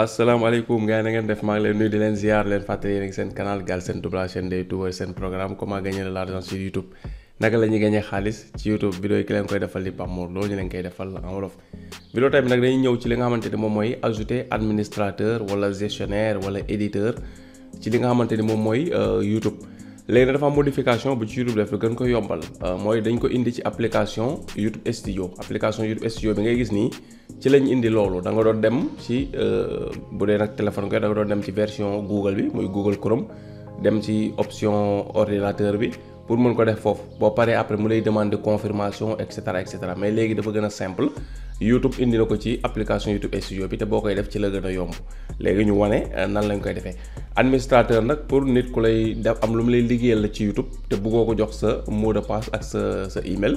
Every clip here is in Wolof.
asalaamaaleykum gars yi na ngeen def maa ngi leen nuyu di leen ziar leen fàttali yéen seen canal Galsen Tube la chaîne des youtubeurs seen programme comment gagner de l'argent sur YouTube naka la ñuy gagner xaalis ci YouTube vidéo yi ki leen koy defal li Pape Mor loolu ñu leen koy defal en wolof. vidéo tey bi nag dañuy ñëw ci li nga xamante ni moom mooy ajouter administrateur wala gestionnaire wala éditeur ci li nga xamante ni moom mooy YouTube. léegi nag dafa am modification bu ci YouTube def gën ko yombal mooy dañ ko indi ci application YouTube Studio application YouTube Studio bi ngay gis nii ci lañ indi loolu da nga doon dem ci bu dee nag téléphone ko da nga doon dem ci version Google bi muy Google Chrome dem ci option ordinateur bi pour mën ko def foofu boo paree après mu lay demander confirmation et cetera mais léegi dafa gën a simple YouTube indi na ko ci application YouTube Studio bi te boo koy def ci la gën a yomb léegi ñu wane nan lañ koy defee administrateur nag pour nit ku lay def am lu mu lay liggéeyal la ci YouTube te bëggoo ko jox sa mot de passe ak sa email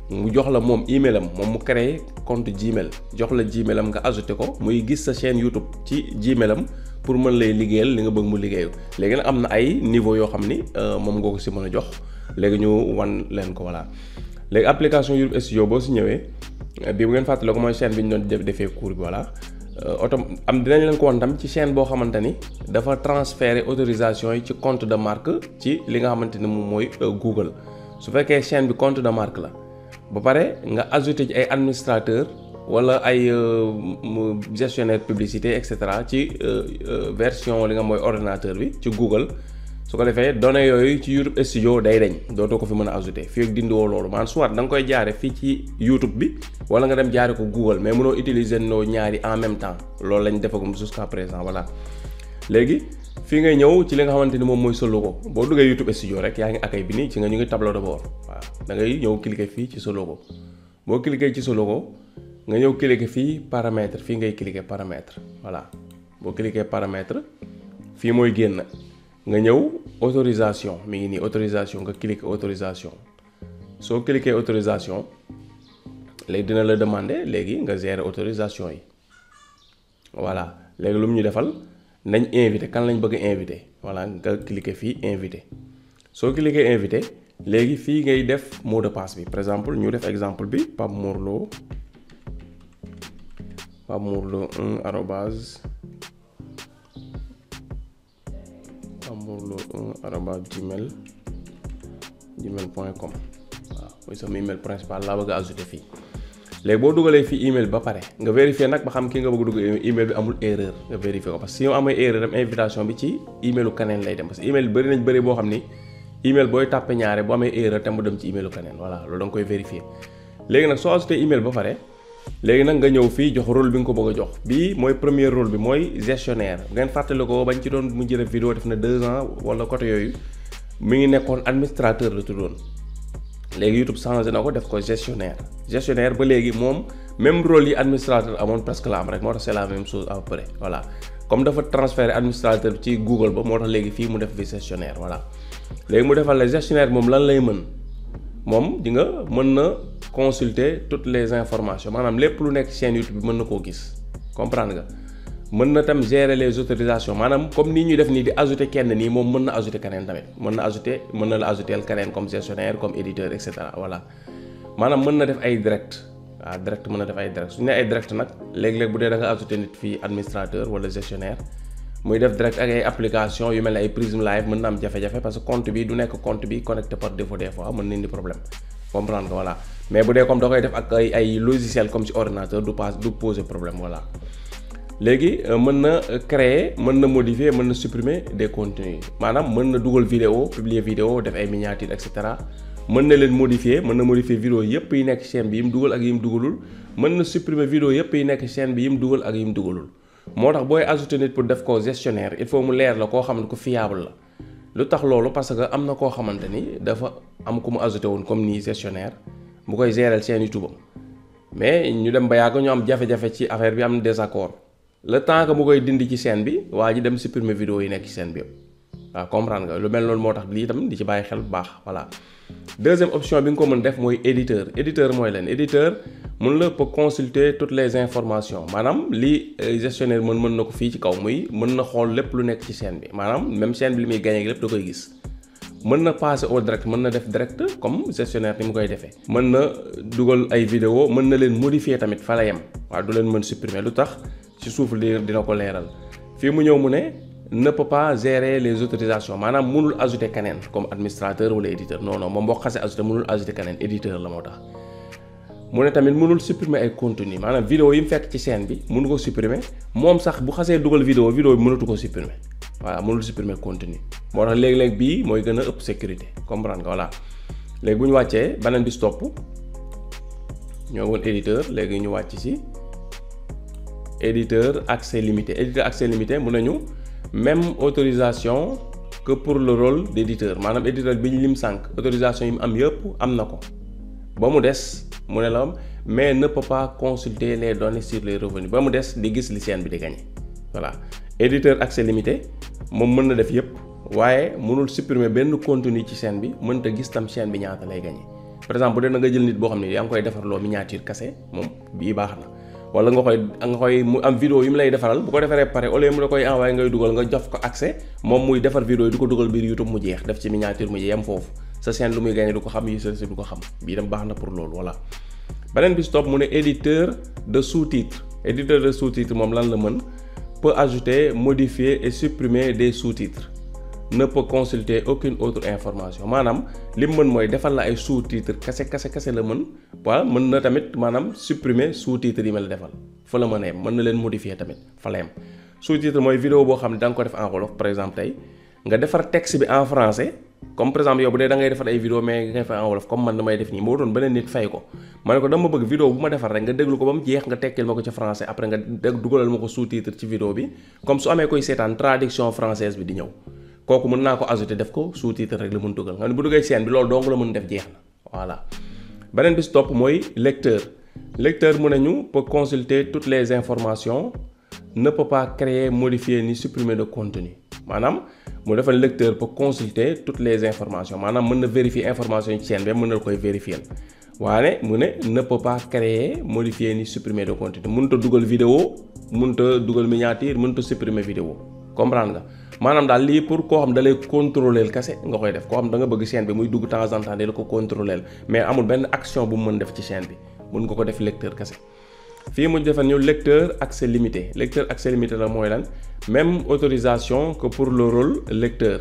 mu jox la moom email am moom mu créé compte Gmail jox la Gmail am nga ajouté ko muy gis sa chaîne YouTube ci Gmail am pour mën lay liggéeyal li nga bëgg mu liggéeyu léegi nag am na ay niveau yoo xam ni moom nga ko si mën a jox léegi ñu wan leen ko voilà léegi application YouTube Studio boo si ñëwee bii bu ngeen fàttale ko mooy chaîne bi ñu doon defee cours bi voilà dinañ leen ko wan tam ci chaîne boo xamante ni dafa transférer autorisation yi ci compte de marque ci li nga xamante ni moom mooy Google su fekkee chaîne bi compte de marque la ba pare nga ajouté ci ay administrateur wala ay gestionnaire publicité et cetera ci version li nga mooy ordinateur bi ci Google su ko defee données yooyu ci YouTube Studio day dañ dootoo ko fi mën a ajouté fii ak dindi woo loolu maanaam soit da nga koy jaare fii ci YouTube bi wala nga dem jaare ko Google mais mënoo utiliser noo ñaari en même temps loolu lañ defagum jusqu'à présent voilà léegi fii ngay ñëw ci li nga xamante ni moom mooy sa logo boo duggee YouTube Studio rek yaa ngi accueil bi nii ci nga ñu ngi tableau de bord waaw da ngay ñëw cliquer fii ci sa logo boo cliquer ci sa logo nga ñëw cliquer fii paramètre fii ngay cliquer paramètre voilà boo cliquer paramètre fii mooy génn nga ñëw autorisation mi ngi nii autorisation nga cliquer autorisation soo cliquer autorisation léegi dina la demander léegi nga gérer autorisation yi voilà léegi lu mu ñu defal nañ invité kan lañ bëgg invité voilà nga cliquer fii invité soo cliquer invité léegi fii ngay def mot de passe bi par exemple ñu def exemple bi Pape Mor Lo 1@gmail.com waaw mooy sama email principal laa bëgg a ajouter fii léegi boo dugalee fii email ba pare nga vérifier nag ba xam ki nga bëgg dugg email bi amul erreur nga vérifier ko parce que si yow amee erreur dem invitation bi ci emailu keneen lay dem parce que email bëri nañ bëri boo xam ni email booy tàppe ñaare bu amee erreur te mu dem ci emailu keneen voilà loolu da nga koy vérifier léegi nag soo ajouter email ba pare léegi nag nga ñëw fii jox rôle bi nga ko bëgg a jox bii mooy premier rôle bi mooy gestionnaire ngeen fàttali ko bañ ci doon mu jëlee vidéo def na 2 ans wala côté yooyu mi ngi nekkoon administrateur la tuddoon léegi YouTube changé na ko def ko gestionnaire ba léegi moom même rôle yi administrateur amoon presque la am rek moo tax c'est la même chose à peu près voilà comme dafa transférer administrateur ci Google ba moo tax léegi fii mu def fi gestionnaire voilà léegi mu defal la gestionnaire moom lan lay mën moom di nga mën na consulter toutes les informations maanaam lépp lu nekk chaîne YouTube bi mën na koo gis comprendre nga mën na tam gérer les autorisations maanaam comme nii ñuy def nii di ajouter kenn nii moom mën na ajouter keneen tamit mën na la ajouter keneen comme gestionnaire comme éditeur et cetera voilà maanaam mën na def ay direct waaw direct mën na def ay direct su ñu nee ay direct nag léeg-léeg bu dee da nga ajouter nit fii administrateur wala gestionnaire muy def direct ak ay application yu mel ne ay Prism Live mën na am jafe-jafe parce que compte bi du nekk compte bi connecté par défaut des fois mën na indi problème comprendre nga voilà mais bu dee comme da koy def ak ay logiciel comme ci ordinateur du poser problème voilà léegi mën na créer mën na modifier mën na supprimer des contenus maanaam mën na dugal vidéo publier vidéo def ay miniatures et cetera mën na leen modifier vidéo yépp yi nekk chaîne bi yi mu dugal ak yi mu dugalul mën na supprimer vidéo yépp yi nekk chaîne bi yi mu dugal ak yi mu dugalul moo tax booy ajouter nit pour def ko gestionnaire il faut mu leer la koo xam ne ko fiable la lu tax loolu parce que am na koo xamante ni dafa am ku mu ajouté woon comme nii gestionnaire bu koy gérer chaîne YouTube mais ñu dem ba yàgg ñu am jafe-jafe ci affaire bi am désaccord le temps que mu koy dindi ci chaîne bi waa ji dem supprimer vidéo yi nekk ci chaîne bi yëpp waaw comprendre nga lu mel noonu moo tax lii itam di ci bàyyi xel bu baax voilà. deuxième option bi nga ko mën def mooy éditeur mooy leen éditeur mën la peut consulter toutes les informations maanaam lii gestionnaire mën na ko fii ci kaw muy mën na xool lépp lu nekk ci chaîne bi maanaam même chaîne bi li muy gagné lépp da koy gis. mën na passer au direct mën na def direct comme gestionnaire ni mu koy defee mën na dugal ay vidéo mën na leen modifier tamit fa la yem waaw du leen mën supprimer lu tax ci ci suuf dina ko leeral fii mu ñëw mu ne ne peut pas gérer les autorisations maanaam mënul ajouter keneen comme administrateur wala éditeur non non moom boo xasee ajouter mënul ajouter keneen éditeur la moo tax. mu ne tamit mënul supprimer ay contenu maanaam vidéo yi mu fekk ci chaîne bi mënu ko supprimer moom sax bu xasee dugal vidéo bi mënatu ko supprimer voilà mënul supprimer contenu moo tax léeg-léeg bii mooy gën a ëpp sécurité comprendre nga voilà léegi bu ñu wàccee beneen bi stop ñoo woon éditeur léegi ñu wàcc ci éditeur accès limité mun nañu même autorisation que pour le rôle d'éditeur maanaam éditeur bi ñu lim sànq autorisation yi mu am yëpp am na ko ba mu des mu ne la mais ne peut pas consulter les données sur les revenus ba mu des di gis li chaîne bi di gagné voilà éditeur accès limité moom mën na def yëpp waaye mënul supprimer benn contenu ci chaîne bi mënta gis tam chaîne bi ñaata lay gagné par exemple bu dee na nga jël nit boo xam ne yaa ngi koy defarloo miniature kase moom bii baax na wala nga koy mu am vidéo yi mu lay defaral bu ko defaree pare au lieu mu la koy envoyé ngay dugal nga jox ko accès moom muy defar vidéo yi du ko dugal biir YouTube mu jeex def ci miniature mu yem foofu sa chaîne lu muy gagné du ko xam yi sa du ko xam bii dem baax na pour loolu voilà. beneen bi stop mu ne éditeur de sous-titres moom lan la mën peut ajouter modifier et supprimer des sous-titres ne peut consulter aucune autre information maanaam li mu mën mooy defal la ay sous-titres kase la mën waaw mën na tamit maanaam supprimer sous-titres yi ma la defal fa la mën a yem mën na leen modifier tamit fa la yem sous-titre mooy vidéo boo xam ne da nga ko def en wolof par exemple tey nga defar texte bi en français comme par exemple yow bu dee da ngay defar ay vidéo mais nga fay en wolof comme man damay def nii moo doon beneen nit fay ko ma ne ko dama bëgg vidéo bu ma defar rek nga déglu ko ba mu jeex nga tekkil ma ko ci français après nga dugalal ma ko sous-titre ci vidéo bi comme su amee koy seetaan traduction française bi di ñëw kooku mën naa ko ajouter def ko sous-titre rek la mën dugal nga ne bu duggee chaîne bi loolu dong la mën def jeex na voilà. beneen bi stop mooy lecteur mu ne ñu peut consulter toutes les informations ne peut pas créer modifier ni supprimer de contenu maanaam mu defal lecteur peut consulter toutes les informations maanaam mën na vérifier information yi ci chaîne bi mën na koy vérifier waaye mu ne peut pas créer modifier ni supprimer de contenu mënut a dugal vidéo mënut a dugal miniature mënut a supprimer vidéo comprendre nga maanaam daal lii pour koo xam da lay contrôler kese nga koy def koo xam da nga bëgg chaîne bi muy dugg temps en temps da la ko contrôler mais amul benn action bu mu mën def ci chaîne bi mën nga ko def lecteur kese. fii mu defal ñu lecteur accès limité la mooy lan même autorisation que pour le rôle lecteur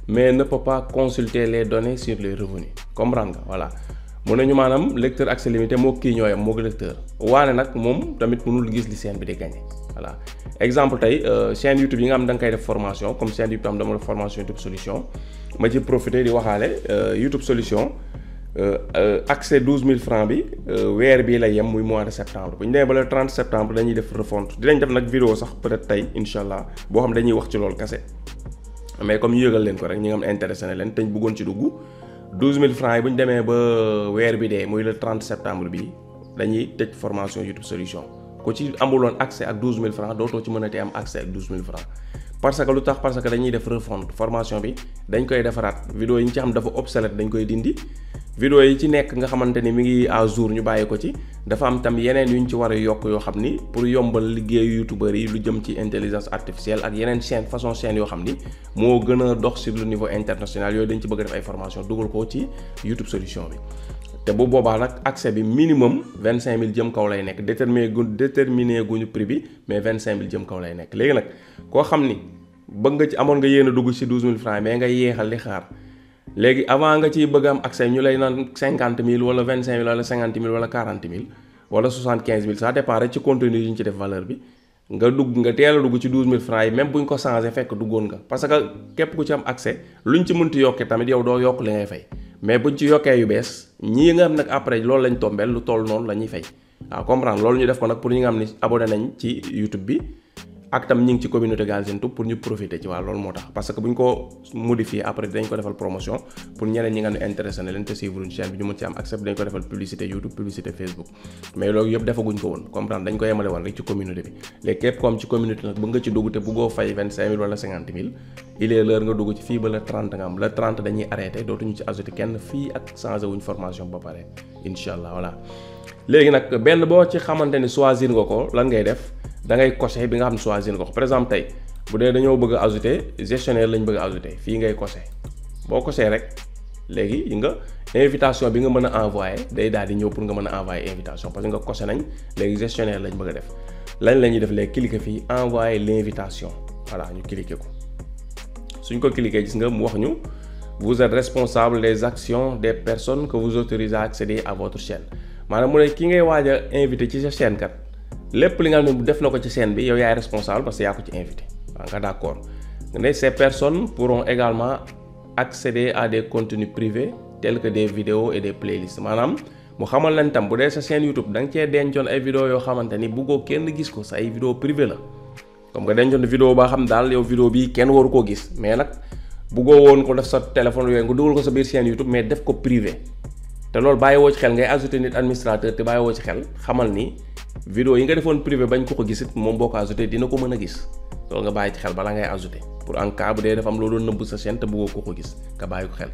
mais ne peut pas consulter les données sur les revenus comprendre nga voilà mu ne ñu maanaam lecteur accès limité moo kii ñooyam moo lecteur waane nag moom tamit mënul gis li chaîne bi di gagné voilà exemple tey chaîne YouTube yi nga xam da nga koy def formation comme chaîne YouTube am dama def formation YouTube solution ma ci profité di waxaale YouTube solution accès 12 000 francs bi weer bii lay yem muy mois de septembre bu ñu demee ba le 30 septembre dañuy def refonte dinañ def nag vidéo sax peut-être tey incha allah boo xam dañuy wax ci loolu kese mais comme ñu yëgal leen ko rek ñi nga xam intéressé na leen te ñu bëggoon ci dugg 12 000 francs yi bu ñu demee ba weer bi dee muy le 30 septembre bi dañuy tëj formation YouTube solution ku ci amuloon accès ak 12 000 francs dootoo ci mën a te am accès ak 12 000 francs parce que lu tax parce que dañuy def refonte formation bi dañ koy defaraat vidéo yi ñu ci xam dafa obsolète dañ koy dindi vidéo yi ci nekk nga xamante ni mi ngi à jour ñu bàyyi ko ci dafa am tam yeneen yu ñu ci war a yokk yoo xam ni pour yombal liggéeyu youtubeurs yi lu jëm ci intelligence artificielle ak yeneen façon chaîne yoo xam ni moo gën a dox sur le niveau international yooyu dañ ci bëgg a def ay formation dugal ko ci YouTube solution bi te bu boobaa nag accès bi minimum 25000 jëm kaw lay nekk déterminé guñu prix bi mais 25000 jëm kaw lay nekk léegi nag koo xam ni bëgg nga ci amoon nga yéen a dugg ci 12000 francs mais nga yéexal li xaar léegi avant nga ciy bëgg am accès ñu lay naan 50000 wala 25000 wala 50000 wala 40000 wala 75000 ça dépend rek ci contenu yi ñu ci def valeur bi nga dugg nga teel a dugg ci 12000 francs yi même buñ ko changé fekk duggoon nga parce que képp ku ci am accès luñ ci mënti yokkee tamit yow doo yokk li ngay fay mais buñ ci yokkee yu bees ñii nga xam nag après loolu lañ tombeel lu toll noonu la ñuy fay waaw comprendre loolu ñu def ko nag pour ñi nga xam ni abonné nañ ci YouTube bi ak tam ñi ngi ci communauté Galsen Tube pour ñu profiter ci waa loolu moo tax parce que bu ñu ko modifier après dañ ko defal promotion pour ñeneen ñi nga xam ne intéressé na leen te suivre chaîne bi ñu mën ci am accès dañ ko defal publicité YouTube publicité Facebook mais loolu yëpp defaguñ ko woon comprendre dañ ko yemale woon rek ci communauté bi léegi képp ko am ci communauté nag bëgg nga ci dugg te bëggoo fay 25000 wala 50000 il est l'heure nga dugg ci fii ba le 30 nga am le 30 dañuy arrêté dootuñu ci ajouté kenn fii ak changé wuñ formation ba pare incha allah voilà léegi nag benn boo ci xamante ni choisir nga ko lan ngay def da ngay coché bi nga xam ne choisir nga ko par exemple tey bu dee dañoo bëgg a ajouter gestionnaire lañ bëgg a ajouter fii ngay coché boo coché rek léegi nga invitation bi nga mën a envoyé day daal di ñëw pour nga mën a envoyé invitation parce que nga coché nañ léegi gestionnaire lañ bëgg a def lañ la ñuy def léegi cliquer fii envoyer l'invitation voilà ñu cliquer ko suñ ko cliquer gis nga mu wax ñu vous êtes responsable des actions des personnes que vous autorisez à accéder à votre chaîne maanaam mu ne ki ngay waaj a invité ci sa chaîne kat lépp li nga xam ne def na ko ci chaîne bi yow yaay responsable parce que yaa ko ci invité waaw nga d'accord ne ces personnes pourront également accéder à des contenus privés tels que des vidéos et des playlists maanaam mu xamal leen tam bu dee sa chaîne YouTube da nga cee dencoon ay vidéo yoo xamante ni bëggoo kenn gis ko sa ay vidéo privé la comme nga dencoon vidéo ba xam daal yow vidéo bi kenn waru koo gis mais nag bëggoo woon ko def sa téléphone yooyu nga dugal ko sa biir chaîne YouTube mais def ko privé te loolu bàyyi woo ci xel ngay ajouté nit administrateur te bàyyi woo ci xel xamal ni vidéo yi nga defoon privé bañ ko gisit moom boo ko ajouté dina ko mën a gis loolu nga bàyyi ci xel bala ngay ajouté pour en cas bu dee dafa am loolu nëbb sa chaîne te bëggoo ko gis nga bàyyi ko xel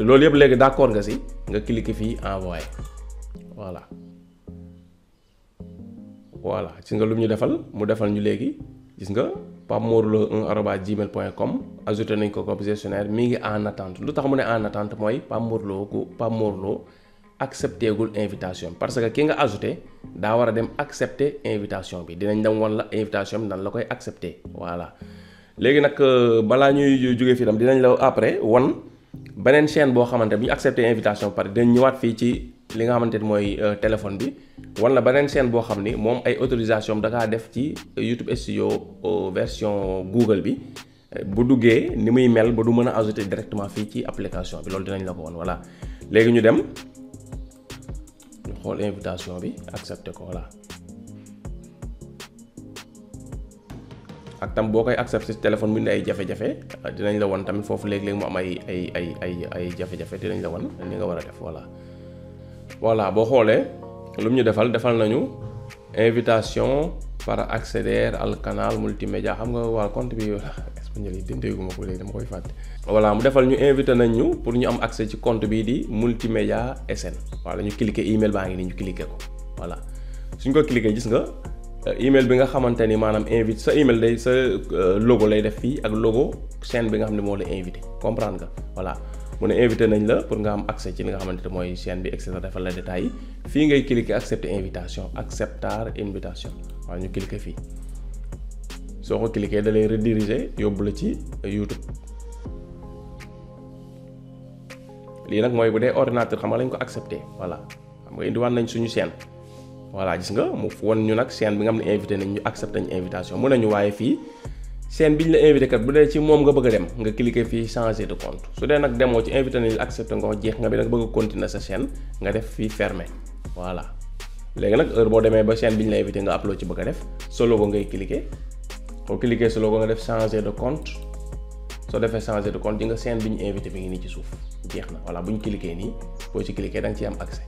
loolu yëpp léegi d'accord nga si nga cliquer fii envoyer voilà gis nga lu ñu defal mu defal ñu léegi gis nga papemorlo1@gmail.com ajouté nañ ko comme gestionnaire mi ngi en attente lu tax mu ne en attente mooy Pape Morlo accepté gul invitation parce que ki nga ajouté daa war a dem accepter invitation bi dinañ dem wan la invitation bi nan la koy accepter voilà léegi nag balaa ñuy jógee fii tam dinañ la après wan beneen chaîne boo xamante bu ñu accepter invitation par dinañ ñëwaat fii ci li nga xamante ni mooy téléphone bi wala beneen chaîne boo xam ni moom ay autorisation da kaa def ci YouTube Studio version Google bi bu duggee ni muy mel ba du mën a ajouter directement fii ci application bi loolu dinañ la ko won voilà léegi ñu dem ñu xool invitation bi accepter ko voilà ak tam boo koy accepter ci téléphone bi ne ay jafe-jafe dinañ la won tamit foofu léegi-léegi mu am ay jafe-jafe dinañ la won ni nga war a def voilà boo xoolee lu mu ñu defal nañu invitation para acceder al canal multimédia xam nga waa compte bi espagnol yi dindeeguma ko léegi dama koy fàtte voilà mu defal ñu invité nañ ñu pour ñu am accès ci compte bii di multimédia SN voilà ñu cliquer email baa ngi nii ñu cliquer ko voilà suñ ko cliquer gis nga email bi nga xamante ni maanaam invite sa email day sa logo lay def fii ak logo chaîne bi nga xam ne moo la invité comprendre nga voilà mu ne invité nañ la pour nga am accès ci li nga xamante ne mooy chaîne bi et cetera defal la détails yi fii ngay cliquer accepter invitation acceptar invitation waaw ñu cliquer fii soo ko cliquer da lay rediriger yóbbu la ci YouTube lii nag mooy bu dee ordinateur xam nga lañ ko accepter voilà xam nga indiwaat nañ suñu chaîne voilà gis nga mu won ñu nag chaîne bi nga xam ne invité nañ ñu accepter nañ invitation mu nañu waaye fii chaîne bi ñu la invité kat bu dee ci moom nga bëgg a dem nga cliquer fii changer de compte su dee nag demoo ci invité nañ la accepter nga ko jeex nga bi nag bëgg a continuer sa chaîne nga def fii fermer voilà léegi nag heure boo demee ba chaîne bi ñu la invité nga upload ci bëgg a def sa logo ngay cliquer soo cliquer sa logo nga def changer de compte soo defee changer de compte di nga chaîne bi ñu invité bi ngi nii ci suuf jeex na voilà bu ñu cliquer nii boo ci cliquer da nga ciy am accès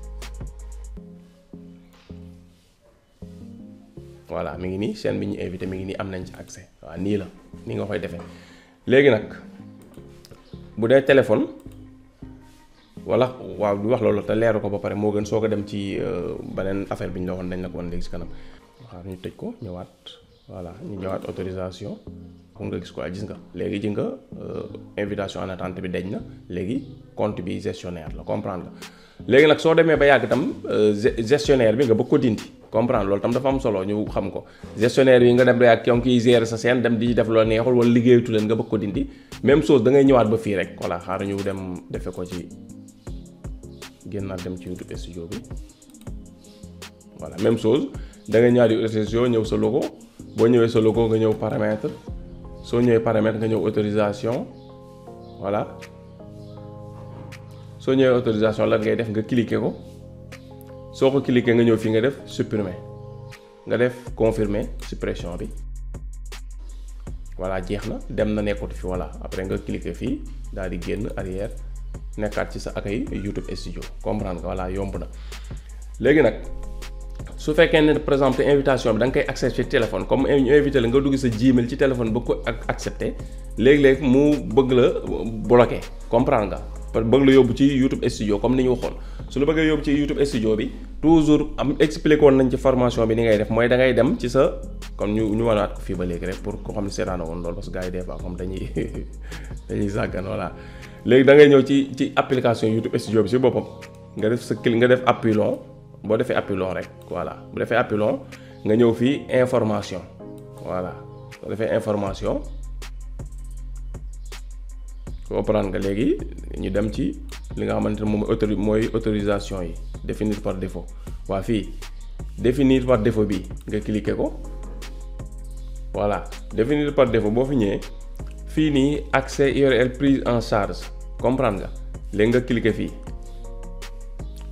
voilà mi ngi nii chaîne bi ñu invité mi ngi nii am nañ ci accès waaw nii la nii nga koy defee léegi nag bu dee téléphone wala waaw du wax loolu te leeru ko ba pare moo gën soo ko dem ci beneen affaire bi ñu la waxoon dañ la ko wan léegi si kanam waaw ñu tëj ko ñëwaat voilà ñu ñëwaat autorisation pour nga gis ko gis nga léegi ji nga invitation en attente bi deñ na léegi compte bi gestionnaire la comprendre nga léegi nag soo demee ba yàgg tam gestionnaire bi nga bëgg ko dindi comprendre loolu tam dafa am solo ñu xam ko gestionnaire yi nga dem ba yàgg ki kiy gérer sa chaîne dem di def loo neexul wala liggéeyatu leen nga bëgg ko dindi même chose da ngay ñëwaat ba fii rek voilà xaar ñu dem defe ko ci génnaat dem ci YouTube studio bi voilà même chose da ngay ñëwaat YouTube studio ñëw sa logo boo ñëwee sa logo nga ñëw paramètre soo ñëwee paramètre nga ñëw autorisation voilà soo ñëwee autorisation lan ngay def nga cliquer ko soo ko cliquer nga ñëw fii nga def supprimer nga def confirmer suppression bi voilà jeex na dem na nekkatu fi voilà après nga cliquer fii daal di génn arrière nekkaat ci sa accueil YouTube studio comprendre nga voilà yomb na léegi nag su fekkee ne par exemple invitation bi da nga koy accepter ci téléphone comme ñu invité la nga dugg sa Gmail ci téléphone bëgg ko accepter léegi-léegi mu bëgg la bloquer comprendre nga bëgg la yóbbu ci YouTube studio comme ni ñu waxoon su la bëggee yóbbu ci YouTube studio bi toujours am expliqué woon nañ ci formation bi ni ngay def mooy da ngay dem ci sa comme ñu wanaat ko fii ba léegi rek pour ko xam ne seetaana woon loolu parce que gars yi des fois comme dañuy sàggan voilà léegi da ngay ñëw ci application YouTube studio bi si boppam nga def sa nga def appui long boo defee appui long rek voilà bu defee appui long nga ñëw fii information voilà soo defee information comprendre nga léegi ñu dem ci li nga xamante ne moom mooy autorisation yi définir par défaut waa fii définir par défaut bi nga cliquer ko voilà définir par défaut boo fi ñëwee fii nii accès URL prise en charge comprendre nga léegi nga cliquer fii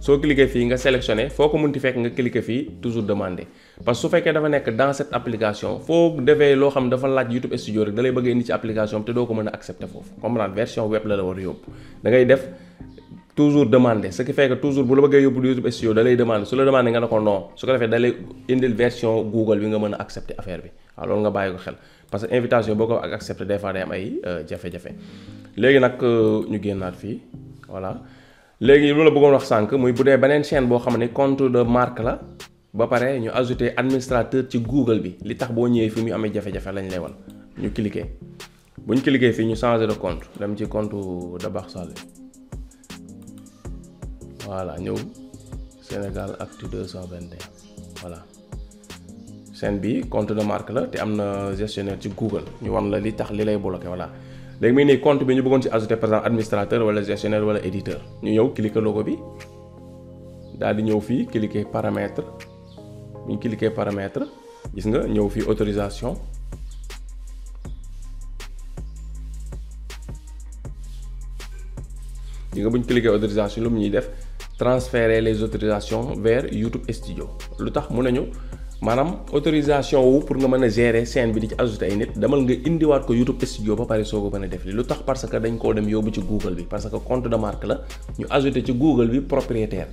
soo cliquer fii nga sélectionné foo ko munti fekk nga cliquer fii toujours demander parce que su fekkee dafa nekk dans cette application foo defee loo xam dafa laaj YouTube Studio rek da lay bëgg indi ci application te doo ko mën a accepter foofu comprendre version web la war a yóbbu da ngay def toujours demander ce qui fait que toujours bu la bëggee yóbbu YouTube Studio da lay demander su la demander nga ne ko non su ko defee da lay indil version Google bi nga mën a accepter affaire bi waaw loolu nga bàyyi ko xel parce que invitation boo ko ak accepter des fois day am ay jafe-jafe léegi nag ñu génnaat fii voilà léegi loolu la bëggoon wax sànq muy bu dee beneen chaîne boo xam ne compte de marque la ba pare ñu ajouter administrateur ci Google bi li tax boo ñëwee fi muy amee jafe-jafe lañ lay wan ñu cliquer bu ñu cliquer fii ñu changer de compte dem ci compte Dabakh Sall voilà ñëw Sénégal Actu 221 voilà chaîne bi compte de marque la te am na gestionnaire ci Google ñu wan la li tax li lay bloqué voilà léegi muy nii compte bi ñu bëggoon ci ajouter par exemple administrateur wala gestionnaire wala éditeur ñu ñëw cliquer logo bi daal di ñëw fii cliquer paramètre bu ñu cliquer paramètre gis nga ñëw fii autorisation gis nga bu ñu cliquer autorisation lu mu ñuy def transférer les autorisations vers YouTube Studio lu tax mun nañu maanaam autorisation wu pour nga mën a gérer scène bi di ci ajouter ay nit demal nga indiwaat ko YouTube Studio ba pare soo ko mën a def li lu tax parce que dañ koo dem yóbbu ci Google bi parce que compte de marque la ñu ajouter ci Google bi propriétaire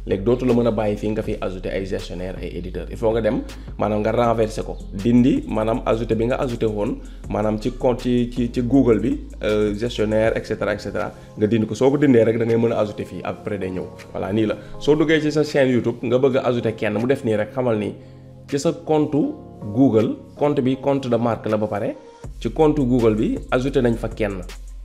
léegi dootu la mën a bàyyi fii nga fi ajouter ay gestionnaire ay éditeur il faut nga dem maanaam nga renverser ko dindi maanaam ajouter bi nga ajouter woon maanaam ci compte ci Google bi gestionnaire et cetera nga dindi ko soo ko dindee rek da ngay mën a ajouter fii après day ñëw voilà nii la soo duggee ci sa chaîne YouTube nga bëgg a ajouter kenn mu def nii rek xamal ni ci sa compte Google compte bi compte de marque la ba pare ci compte Google bi ajouter nañ fa kenn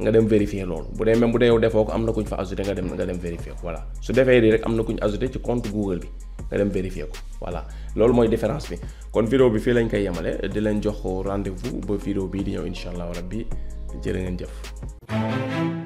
nga dem vérifier loolu bu dee même bu dee yow defoo ko am na kuñ fa ajouté nga dem vérifier ko voilà su defee lii rek am na kuñ ajouté ci compte Google bi nga dem vérifier ko voilà loolu mooy différence bi kon vidéo bi fii lañ koy yemale di leen jox rendez-vous ba vidéo bii di ñëw incha allah rabbi jërë ngeen jëf.